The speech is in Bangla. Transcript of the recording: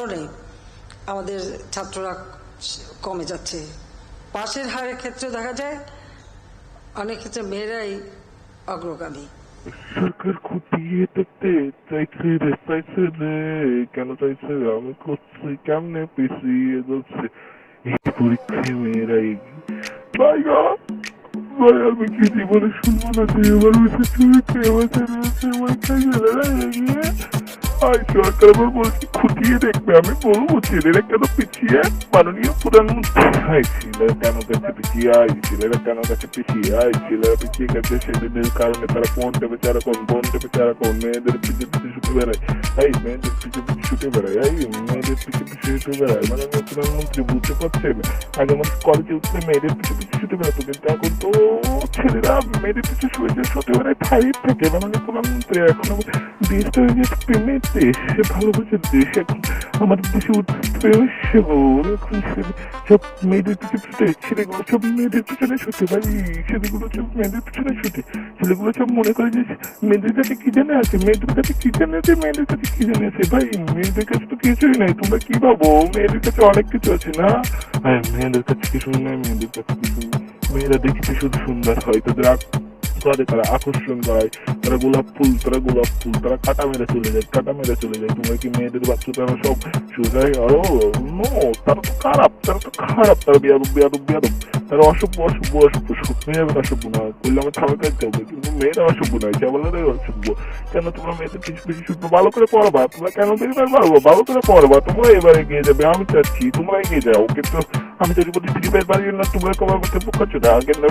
কারণে আমাদের ছাত্ররা কমে যাচ্ছে। পাশের হারের ক্ষেত্রে দেখা যায় অনেক ক্ষেত্রে মেয়েরাই অগ্রগামী। সরকার খতিয়ে দেখতে চাইছে রে, কেন চাইছে? আমি করছি কেমনে পিছিয়ে যাচ্ছে এই পরীক্ষায় মেয়েরাই। ভাই গো, ভাই আমি কি জীবনে শুনবো না যে এবার সরকার আবার বলছি খুঁটিয়ে দেখবে। আমি বলবো ছেলেরা কেন পিছিয়ে, মাননীয় প্রধানমন্ত্রী। ছেলেরা কেন গেছে পিছিয়ে, ছেলেরা কেন গেছে পিছিয়ে, ছেলেরা পিছিয়ে গেছে ছেলেদের কারণে। তারা পড়তে বেচারা কোন, পড়তে বেচারা কোন, মেয়েদের পিছিয়ে পিছিয়ে ছুটে বেড়ায়। মেয়েদের পিছিয়ে পিছিয়ে ছুটে বেড়ায়, মেয়েদের পিছিয়ে পিছিয়ে ছুটে বেড়ায়। মাননীয় প্রধানমন্ত্রী বুঝতে পারছেন? আগে মানুষ কলেজে উঠলে মেয়েদের পিছিয়ে পিছিয়ে ছুটে বেড়াতো, কিন্তু এখন তো ছেলেরা মেয়েদের পিছিয়ে ছুটে বেড়ায় ফাইভ থেকে। মাননীয় প্রধানমন্ত্রী এখন দেশটা হয়ে গেছে প্রেমের দেশ, ভালোবাসার দেশ। এখন আমাদের দেশে প্রেমের এখন সব মেয়েদের পিছনে ছুটে, ছেলেগুলো সব মেয়েদের পিছনে ছুটে। ভাই ছেলেগুলো সব মেয়েদের পিছনে ছুটে, ছেলেগুলো সব মনে করে যে মেয়েদের কাছে কি জানে আছে, মেয়েদের কাছে কি জানে আছে, মেয়েদের কাছে কি জানে আছে। ভাই মেয়েদের কাছে তো কিছুই নাই, তোমরা কি ভাবো? মেয়েদের কাছে অনেক কিছু আছে না? মেয়েদের কাছে কিছুই নাই, মেয়েদের কাছে কিছুই নেই। মেয়েরা দেখতে শুধু সুন্দর হয়, তাদের তারা আকর্ষণ করায়, তারা গোলাপ ফুল, তারা কাটা মেরে চলে যায়। তোমরা কি মেয়েদের বাচ্চা তারা সব সোজাই? নো, তারা তো খারাপ, তারা বিয়াদব, তারা অসভ্য। মেয়েরা অসভ্য নয়, করলে আমার খাবার খাইতে হবে, কিন্তু মেয়েরা অসভ্য নয়, কেবলারাই অসভ্য। কেন তোমরা মেয়েদের পিছু পিছু ছুটবো? ভালো করে পড়বা, তোমরা কেন বেরোবার পারবো? ভালো করে পড়বা, তোমরা এবার এগিয়ে যাবে। আমি চাচ্ছি তোমরা এগিয়ে যাও, কিন্তু আমি যদি বলি ফ্রি ফায়ার বাড়িয়ে না, তোমরা কমার করতে পক্ষ না।